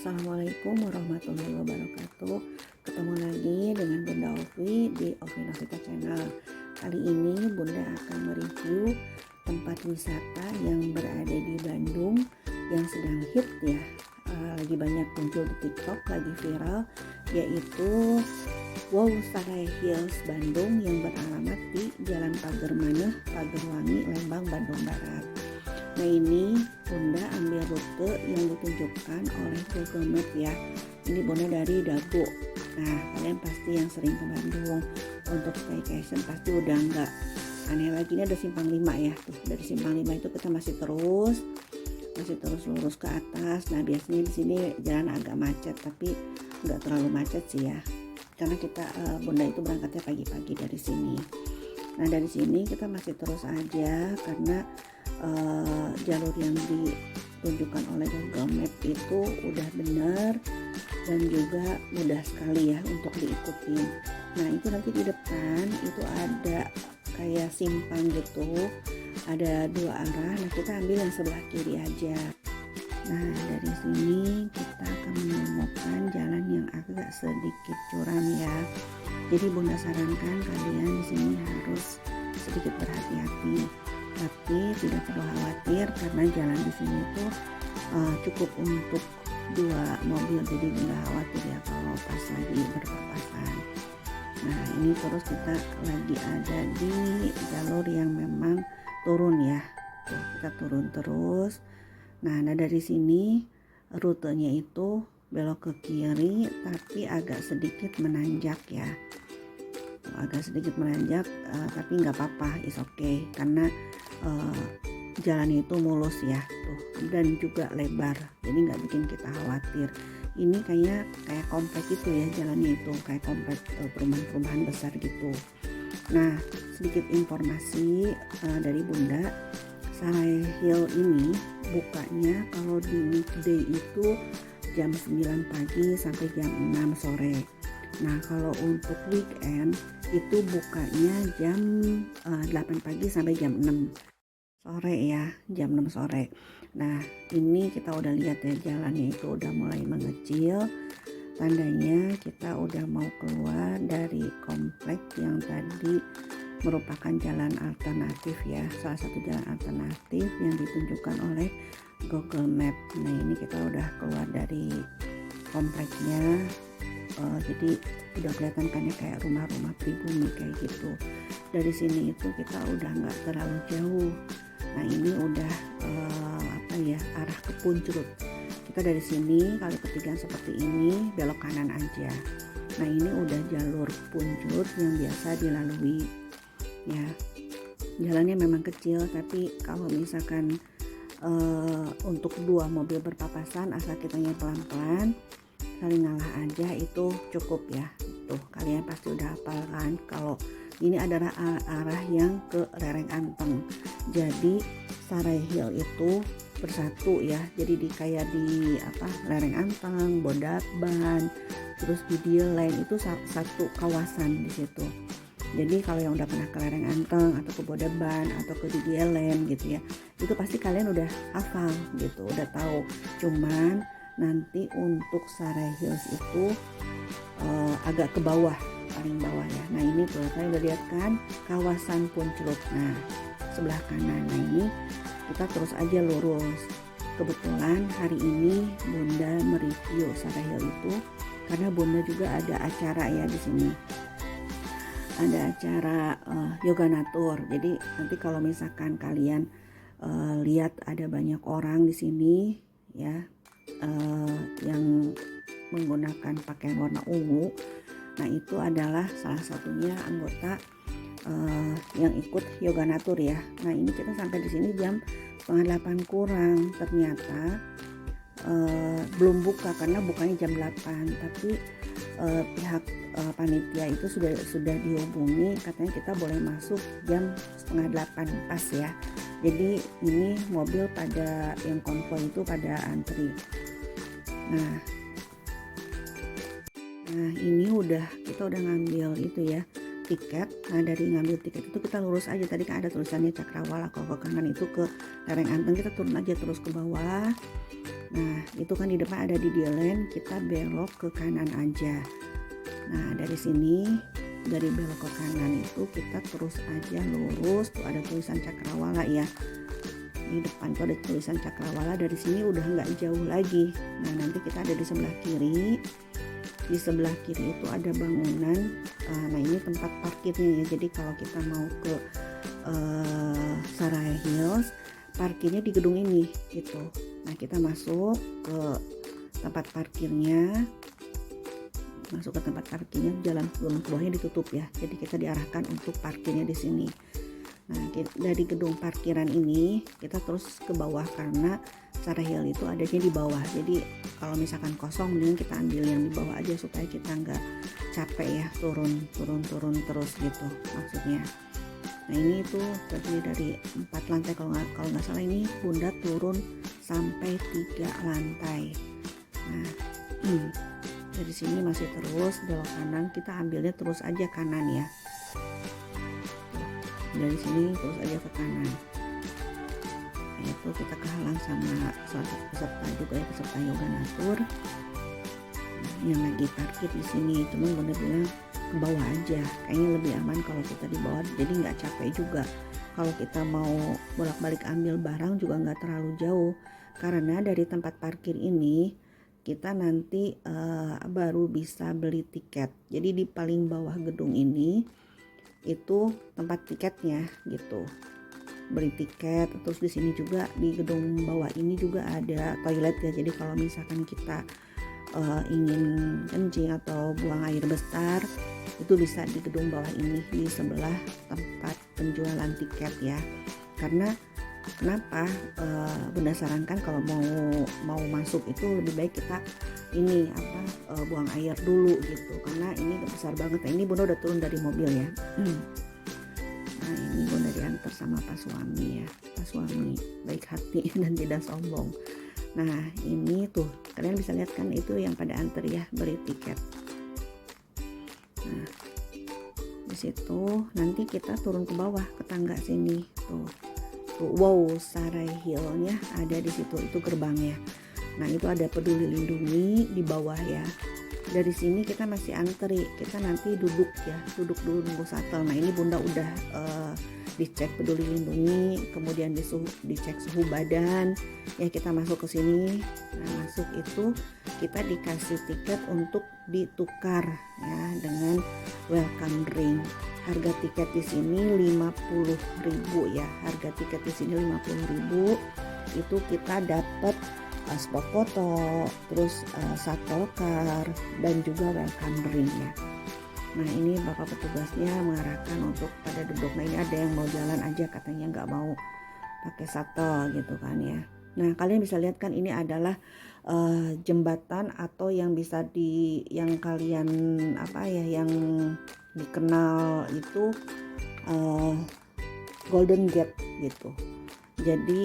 Assalamualaikum warahmatullahi wabarakatuh. Ketemu lagi dengan Bunda Ovi di Ovi Novita Channel. Kali ini Bunda akan mereview tempat wisata yang berada di Bandung yang sedang hit ya, lagi banyak muncul di TikTok, lagi viral, yaitu Wow Sarai Hills Bandung yang beralamat di Jalan Pager Maneh, Pagerwangi, Lembang, Bandung Barat. Nah, ini Bunda ambil rute yang ditunjukkan oleh Google Map ya. Ini Bunda dari Dago. Nah, kalian pasti yang sering ke Bandung untuk staycation pasti udah nggak aneh lagi. Ini ada Simpang 5 ya. Tuh, dari Simpang 5 itu kita masih terus lurus ke atas. Nah, biasanya di sini jalan agak macet, tapi nggak terlalu macet sih ya. Karena kita Bunda itu berangkatnya pagi-pagi dari sini. Nah, dari sini kita masih terus aja karena jalur yang ditunjukkan oleh Google Map itu udah benar dan juga mudah sekali ya untuk diikuti. Nah, itu nanti di depan itu ada kayak simpang gitu, ada dua arah. Nah, kita ambil yang sebelah kiri aja. Nah, dari sini kita akan menemukan jalan yang agak sedikit curam ya. Jadi Bunda sarankan kalian di sini harus sedikit berhati-hati. Tapi tidak perlu khawatir karena jalan di sini tuh cukup untuk dua mobil, jadi nggak khawatir ya kalau pas lagi berpapasan. Nah, ini terus kita lagi ada di jalur yang memang turun ya. Tuh, kita turun terus. Nah, dari sini rutenya itu belok ke kiri tapi agak sedikit menanjak ya. Agak sedikit menanjak tapi nggak apa-apa, is okay karena jalannya itu mulus ya tuh, dan juga lebar, jadi nggak bikin kita khawatir. Ini kayak komplek itu ya, jalannya itu kayak komplek perumahan besar gitu. Nah, sedikit informasi dari Bunda, Sarai Hill ini bukanya kalau di weekday itu jam 9 pagi sampai jam 6 sore. Nah, kalau untuk weekend itu bukanya jam 8 pagi sampai jam 6 sore ya, jam 6 sore. Nah, ini kita udah lihat ya jalannya itu udah mulai mengecil. Tandanya kita udah mau keluar dari komplek yang tadi merupakan jalan alternatif ya, salah satu jalan alternatif yang ditunjukkan oleh Google Map. Nah, ini kita udah keluar dari kompleknya. Jadi udah kelihatan kan ya kayak rumah-rumah pribumi kayak gitu. Dari sini itu kita udah nggak terlalu jauh. Nah, ini udah arah ke Punclut. Kita dari sini kali ketigaan seperti ini belok kanan aja. Nah, ini udah jalur Punclut yang biasa dilalui ya. Jalannya memang kecil tapi kalau misalkan untuk dua mobil berpapasan asal kitanya pelan-pelan saling ngalah aja itu cukup ya. Tuh, kalian pasti udah hafal kan kalau ini adalah arah yang ke lereng Anteng. Jadi Sarai Hill itu bersatu ya, jadi kayak di lereng Anteng, Bodaban, terus di Dielen itu satu kawasan di situ. Jadi kalau yang udah pernah ke lereng Anteng atau ke Bodaban atau ke Dielen gitu ya, itu pasti kalian udah hafal gitu, udah tahu. Cuman nanti untuk Sarai Hills itu agak ke bawah, paling bawah ya. Nah, ini tuh kalian udah lihat kan kawasan Punclut. Nah, sebelah kanan. Nah, ini kita terus aja lurus. Kebetulan hari ini Bunda mereview Sarai Hill itu karena Bunda juga ada acara ya di sini. Ada acara yoga natur. Jadi nanti kalau misalkan kalian lihat ada banyak orang di sini ya, yang menggunakan pakaian warna ungu. Nah, itu adalah salah satunya anggota yang ikut yoga natur ya. Nah, ini kita sampai di sini jam 7:30 kurang. Ternyata belum buka karena bukanya jam 8. Tapi pihak panitia itu sudah dihubungi, katanya kita boleh masuk jam 7:30 pas ya. Jadi ini mobil pada yang konvoi itu pada antri. Nah, ini kita udah ngambil itu ya tiket. Nah, dari ngambil tiket itu kita lurus aja. Tadi kan ada tulisannya Cakrawala, kalau ke kanan itu ke lereng Anteng, kita turun aja terus ke bawah. Nah itu kan di depan ada di D-Lane, kita belok ke kanan aja. Nah dari sini, dari belok ke kanan itu kita terus aja lurus, tuh ada tulisan Cakrawala ya. Di depan tuh ada tulisan Cakrawala, dari sini udah nggak jauh lagi. Nah nanti kita ada di sebelah kiri. Di sebelah kiri itu ada bangunan. Nah ini tempat parkirnya ya. Jadi kalau kita mau ke Sarai Hills, parkirnya di gedung ini gitu. Nah kita masuk ke tempat parkirnya. Jalan turun ke bawahnya ditutup ya. Jadi kita diarahkan untuk parkirnya di sini. Nah dari gedung parkiran ini kita terus ke bawah karena Sarai Hill itu adanya di bawah. Jadi kalau misalkan kosong mending kita ambil yang di bawah aja supaya kita nggak capek ya turun terus gitu maksudnya. Nah ini itu terdiri dari 4 lantai, kalau nggak salah ini Bunda turun sampai 3 lantai. Nah dari sini masih terus belok kanan, kita ambilnya terus aja kanan ya. Dari sini terus aja ke kanan. Nah itu kita kehalang sama salah satu peserta juga ya, peserta yoga natur yang lagi parkir di sini. Cuman Bunda bilang ke bawah aja, kayaknya lebih aman kalau kita di bawah, jadi nggak capek juga. Kalau kita mau bolak-balik ambil barang juga nggak terlalu jauh, karena dari tempat parkir ini kita nanti baru bisa beli tiket. Jadi di paling bawah gedung ini itu tempat tiketnya gitu, beli tiket. Terus di sini juga di gedung bawah ini juga ada toilet ya. Jadi kalau misalkan kita ingin kencing atau buang air besar itu bisa di gedung bawah ini di sebelah tempat penjualan tiket ya. Karena kenapa Bunda sarankan kalau mau masuk itu lebih baik kita ini buang air dulu gitu, karena ini besar banget. Nah ini Bunda udah turun dari mobil ya. Nah ini Bunda diantar sama Pak Suami ya. Pak Suami baik hati dan tidak sombong. Nah ini tuh kalian bisa lihat kan, itu yang pada antar ya beli tiket. Nah di situ nanti kita turun ke bawah ke tangga sini tuh. Wow, Sarai Hill-nya ada di situ, itu gerbangnya. Nah itu ada Peduli Lindungi di bawah ya. Dari sini kita masih antri, kita nanti duduk dulu nunggu shuttle. Nah ini Bunda udah dicek Peduli Lindungi, kemudian dicek suhu badan ya. Kita masuk ke sini. Nah masuk itu kita dikasih tiket untuk ditukar ya dengan welcome drink. Harga tiket di sini 50.000 ya. Harga tiket di sini 50.000. Itu kita dapat spot foto, terus shuttle car dan juga welcome drink ya. Nah ini Bapak petugasnya mengarahkan untuk pada duduk. Nah ini ada yang mau jalan aja katanya nggak mau pakai shuttle gitu kan ya. Nah kalian bisa lihat kan ini adalah jembatan atau yang bisa yang kalian yang dikenal itu Golden Gate gitu. Jadi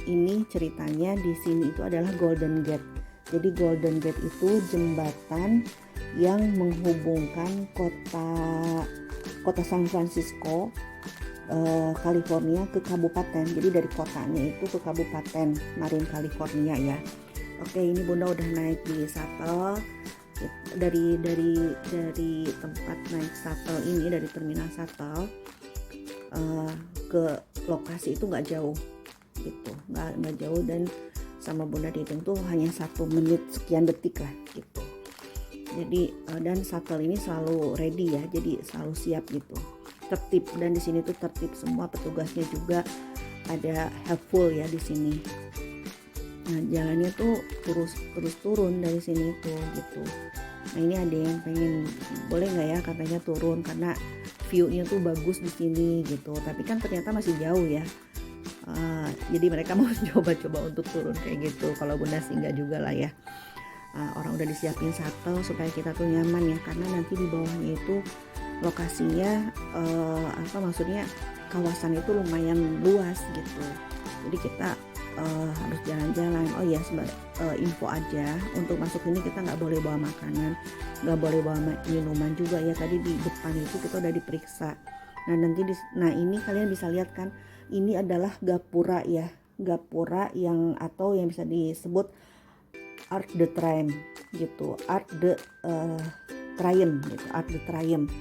ini ceritanya di sini itu adalah Golden Gate. Jadi Golden Gate itu jembatan yang menghubungkan kota San Francisco, California ke kabupaten. Jadi dari kotanya itu ke kabupaten Marin, California ya. Oke, ini Bunda udah naik di shuttle. Dari tempat naik shuttle ini, dari terminal shuttle ke lokasi itu nggak jauh gitu, nggak jauh, dan sama Bunda dihitung tuh hanya 1 menit sekian detik lah gitu. Jadi dan shuttle ini selalu ready ya, jadi selalu siap gitu, tertib. Dan di sini tuh tertib semua, petugasnya juga ada helpful ya di sini. Nah jalannya tuh terus turun dari sini tuh gitu. Nah ini ada yang pengen, boleh nggak ya katanya turun karena view-nya tuh bagus di sini gitu. Tapi kan ternyata masih jauh ya. Jadi mereka mau coba-coba untuk turun kayak gitu. Kalau Bunda sih nggak juga lah ya. Orang udah disiapin shuttle supaya kita tuh nyaman ya, karena nanti di bawahnya itu lokasinya maksudnya kawasan itu lumayan luas gitu. Jadi kita harus jalan-jalan. Oh ya, info aja, untuk masuk ini kita nggak boleh bawa makanan, nggak boleh bawa minuman juga ya. Tadi di depan itu kita udah diperiksa. Nah nanti ini kalian bisa lihat kan, ini adalah gapura ya, gapura yang atau yang bisa disebut Arc de Triomphe gitu, Arc de Triomphe gitu, Arc de Triomphe.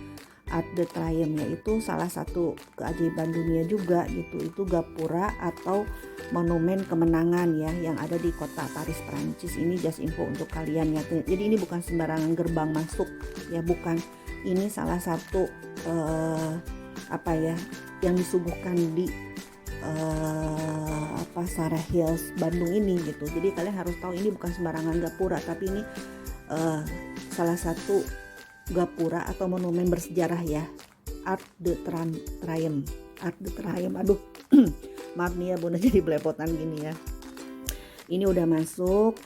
Arc de Triomphe yaitu salah satu keajaiban dunia juga gitu. Itu gapura atau monumen kemenangan ya yang ada di kota Paris, Prancis. Ini just info untuk kalian ya. Jadi ini bukan sembarangan gerbang masuk ya, bukan. Ini salah satu yang disuguhkan di Sarah Hills Bandung ini gitu. Jadi kalian harus tahu ini bukan sembarangan gapura, tapi ini salah satu gapura atau monumen bersejarah ya, Arc de Triomphe. Arc de Triomphe, aduh maaf nih ya Bunda jadi belepotan gini ya. Ini udah masuk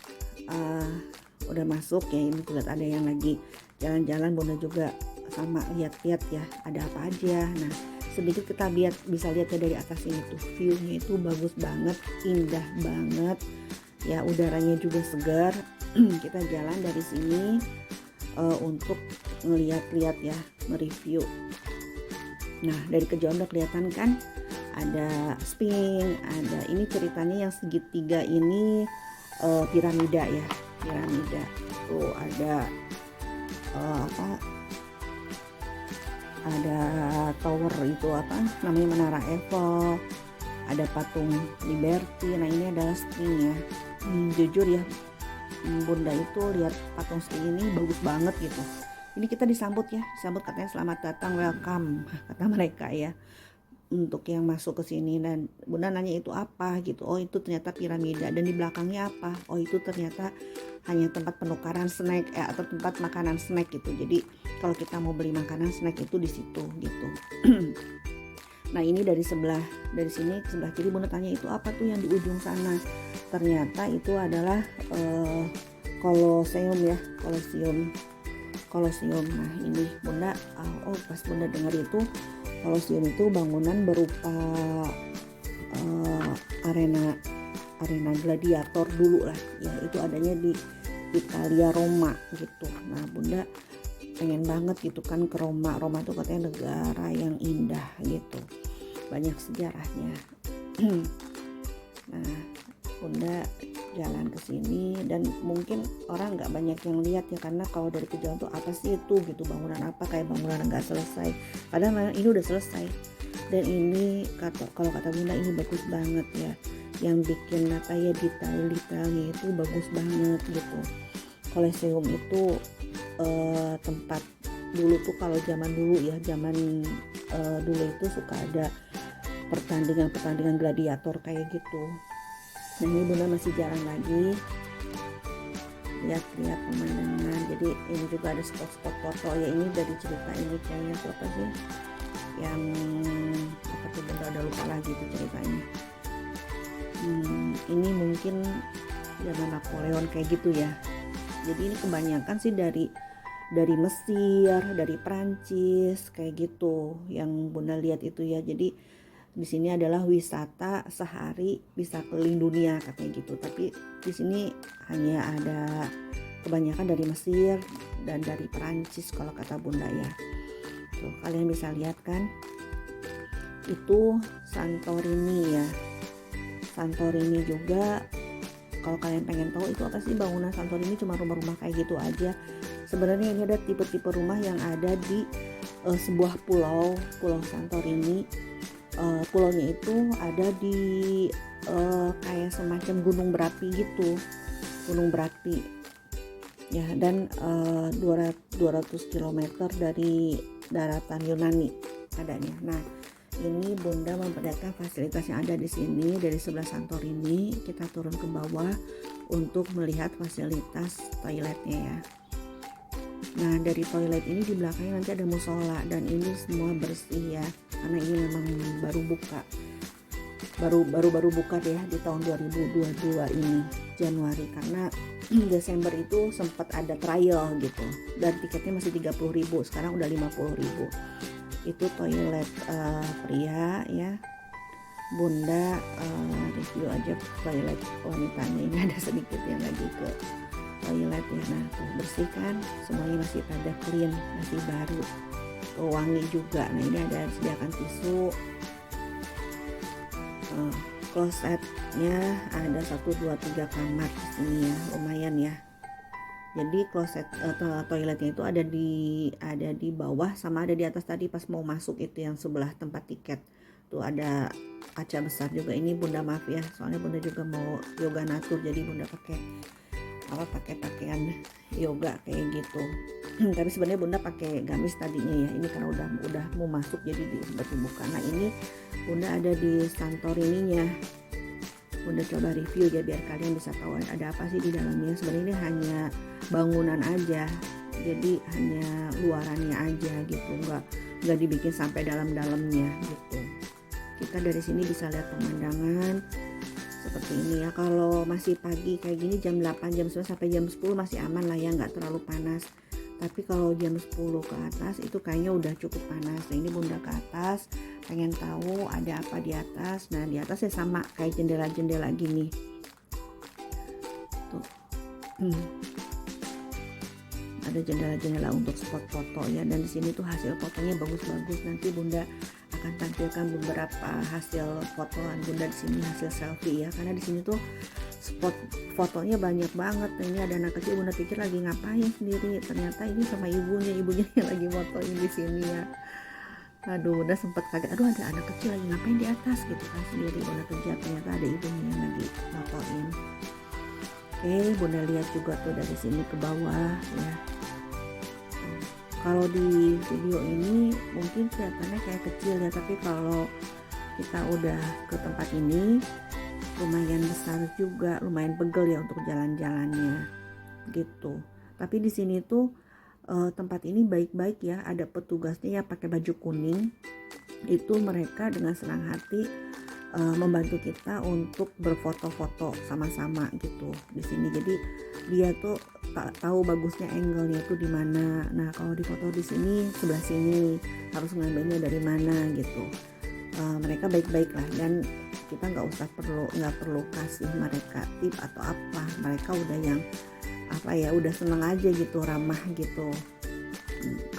ya. Ini lihat ada yang lagi jalan-jalan, Bunda juga sama lihat-lihat ya ada apa aja. Nah sedikit kita bisa lihat ya dari atas ini tuh, view-nya itu bagus banget, indah banget ya, udaranya juga segar. Kita jalan dari sini untuk ngeliat-liat ya, nge-review. Nah dari kejauhan udah kelihatan kan ada Sphinx, ada ini ceritanya yang segitiga ini piramida ya, piramida tuh ada ada tower itu namanya Menara Eiffel, ada patung Liberty. Nah ini adalah Sphinx ya. Jujur ya Bunda itu lihat patung Sphinx ini bagus banget gitu. Ini kita disambut katanya selamat datang, welcome kata mereka ya, untuk yang masuk ke sini. Dan Bunda nanya itu apa gitu. Oh itu ternyata piramida. Dan di belakangnya apa? Oh itu ternyata hanya tempat penukaran snack atau tempat makanan snack gitu. Jadi kalau kita mau beli makanan snack itu di situ gitu. Nah ini dari sini ke sebelah kiri Bunda tanya itu apa tuh yang di ujung sana. Ternyata itu adalah Colosseum ya, Colosseum. Nah ini Bunda pas Bunda dengar itu Colosseum itu bangunan berupa arena gladiator dulu lah ya, itu adanya di Italia, Roma gitu. Nah Bunda pengen banget gitu kan ke Roma itu katanya negara yang indah gitu, banyak sejarahnya. Nah Bunda jalan ke sini dan mungkin orang nggak banyak yang lihat ya, karena kalau dari kejauhan tuh apa sih itu gitu, bangunan apa, kayak bangunan nggak selesai, padahal ini udah selesai. Dan ini kalau kata Bunda ini bagus banget ya, yang bikin detail-detailnya itu bagus banget gitu. Colosseum itu tempat dulu tuh, kalau zaman dulu dulu itu suka ada pertandingan gladiator kayak gitu. Nah ini Bunda masih jalan lagi, lihat-lihat pemandangan. Jadi ini juga ada spot-spot foto ya, ini dari cerita ini kayaknya tuh apa sih yang apa tuh Bunda udah lupa lagi tuh ceritanya. Ini mungkin zaman Napoleon kayak gitu ya. Jadi ini kebanyakan sih dari Mesir, dari Prancis kayak gitu yang Bunda lihat itu ya. Jadi di sini adalah wisata sehari bisa keliling dunia katanya gitu. Tapi di sini hanya ada kebanyakan dari Mesir dan dari Prancis kalau kata Bunda ya. Tuh kalian bisa lihat kan, itu Santorini ya. Santorini juga, kalau kalian pengen tahu itu apa sih bangunan Santorini, cuma rumah-rumah kayak gitu aja. Sebenarnya ini ada tipe-tipe rumah yang ada di sebuah pulau Santorini. Pulaunya itu ada di kayak semacam gunung berapi gitu, gunung berapi ya, dan 200 km dari daratan Yunani adanya. Nah ini Bunda memperlihatkan fasilitas yang ada di sini. Dari sebelah Santorini kita turun ke bawah untuk melihat fasilitas toiletnya ya. Nah dari toilet ini di belakangnya nanti ada musola, dan ini semua bersih ya, karena ini memang baru buka ya di tahun 2022 ini Januari, karena Desember itu sempat ada trial gitu dan tiketnya masih 30.000, sekarang udah 50.000. Itu toilet pria ya. Bunda review aja toilet wanitanya, ini ada sedikit yang lagi ke toilet ya. Nah tuh bersih kan, semuanya masih pada clean, masih baru, wangi juga. Nah ini ada sediakan tisu, klosetnya ada 1, 2, 3 kamar di sini ya, lumayan ya. Jadi kloset toiletnya itu ada di bawah sama ada di atas tadi pas mau masuk itu yang sebelah tempat tiket. Tuh ada kaca besar juga. Ini Bunda maaf ya, soalnya Bunda juga mau yoga natur, jadi Bunda pakai pakaian yoga kayak gitu. Tapi sebenarnya Bunda pakai gamis tadinya ya. Ini karena udah mau masuk jadi dibuka. Nah, ini Bunda ada di Santorininya. Bunda coba review ya biar kalian bisa tahu ada apa sih di dalamnya. Sebenarnya ini hanya bangunan aja, jadi hanya luarannya aja gitu, nggak dibikin sampai dalamnya gitu. Kita dari sini bisa lihat pemandangan seperti ini ya. Kalau masih pagi kayak gini jam 8, jam 9 sampai jam 10 masih aman lah ya, nggak terlalu panas. Tapi kalau jam 10 ke atas itu kayaknya udah cukup panas. Nah, ini Bunda ke atas pengen tahu ada apa di atas. Nah, di atas ya sama kayak jendela-jendela gini tuh. Ada jendela-jendela untuk spot foto ya, dan di sini tuh hasil fotonya bagus-bagus. Nanti Bunda akan tampilkan beberapa hasil fotoan Bunda di sini, hasil selfie ya, karena di sini tuh spot fotonya banyak banget. Nah, ini ada anak kecil, Bunda pikir lagi ngapain sendiri, ternyata ini sama ibunya yang lagi fotoin di sini ya. Aduh, Bunda sempat kaget, aduh ada anak kecil lagi ngapain di atas gitu kan, sendiri Bunda kejar, ternyata ada ibunya yang lagi fotoin. Oke, Bunda lihat juga tuh dari sini ke bawah ya. Kalau di video ini mungkin kelihatannya kayak kecil ya, tapi kalau kita udah ke tempat ini lumayan besar juga, lumayan pegel ya untuk jalan-jalannya gitu. Tapi di sini tuh tempat ini baik-baik ya, ada petugasnya ya pakai baju kuning. Itu mereka dengan senang hati membantu kita untuk berfoto-foto sama-sama gitu di sini. Jadi dia tuh tahu bagusnya angle-nya tuh di mana. Nah, kalau di foto di sini sebelah sini harus ngambilnya dari mana gitu. Mereka baik-baik lah, dan kita nggak perlu kasih mereka tip atau apa. Mereka udah yang udah seneng aja gitu, ramah gitu.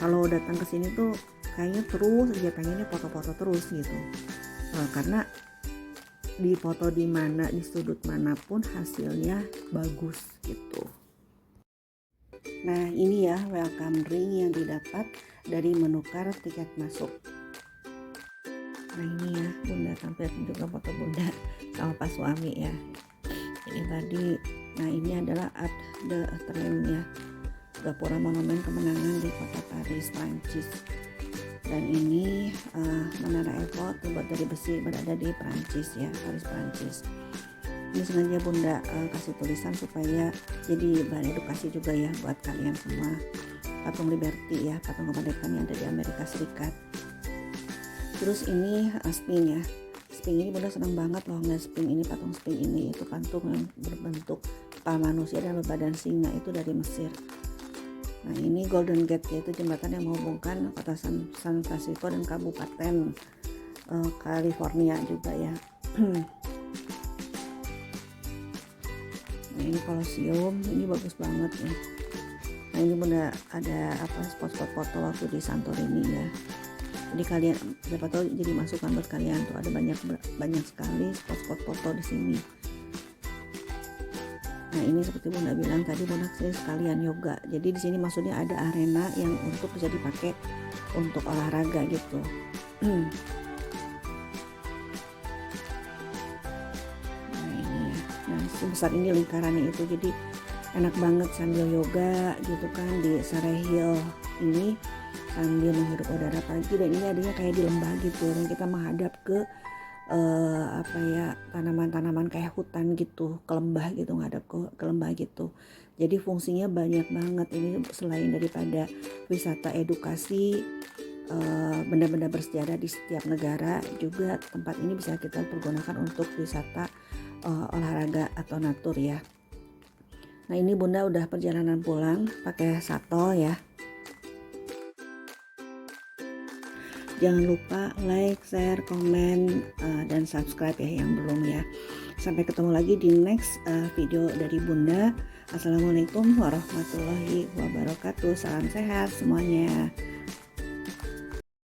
Kalau datang ke sini tuh kayaknya terus aja pengennya foto-foto terus gitu. Karena di foto di mana, di sudut manapun hasilnya bagus gitu. Nah, ini ya welcome drink yang didapat dari menukar tiket masuk. Nah, ini ya Bunda tampilkan juga foto Bunda sama Pak suami ya. Ini tadi, nah ini adalah Arc de Triomphe ya, gapura monumen kemenangan di kota Paris, Prancis. Dan ini Menara Eiffel terbuat dari besi, berada di Prancis ya, Paris, Prancis. Ini sengaja Bunda kasih tulisan supaya jadi bahan edukasi juga ya buat kalian semua. Patung Liberty ya, patung kemerdekaan yang ada di Amerika Serikat. Terus ini Sphinx ya. Sphinx ini Bunda senang banget loh ngeliat Sphinx ini, patung Sphinx ini. Itu patung yang berbentuk kepala manusia dan berbadan singa, itu dari Mesir. Nah, ini Golden Gate, yaitu jembatan yang menghubungkan kota San Francisco dan Kabupaten California juga ya. Nah, ini Colosseum, ini bagus banget ya. Nah, ini Bunda ada spot-spot foto waktu di Santorini ya. Jadi kalian siapa tahu jadi masukan buat kalian tuh, ada banyak sekali spot-spot foto di sini. Nah, ini seperti Bunda bilang tadi, Bunda kesini sekalian yoga. Jadi di sini maksudnya ada arena yang untuk bisa dipakai untuk olahraga gitu. Nah, ini ya. Nah, sebesar ini lingkarannya itu, jadi enak banget sambil yoga gitu kan di Surrey Hill ini sambil menghirup udara pagi. Dan ini adanya kayak di lembah gitu, dan kita menghadap ke tanaman-tanaman kayak hutan gitu, ke lembah gitu, ngadap ke lembah gitu. Jadi fungsinya banyak banget ini, selain daripada wisata edukasi benda-benda bersejarah di setiap negara, juga tempat ini bisa kita pergunakan untuk wisata olahraga atau natur ya. Nah, ini Bunda udah perjalanan pulang pakai shuttle ya. Jangan lupa like, share, komen, dan subscribe ya yang belum ya. Sampai ketemu lagi di next video dari Bunda. Assalamualaikum warahmatullahi wabarakatuh. Salam sehat semuanya.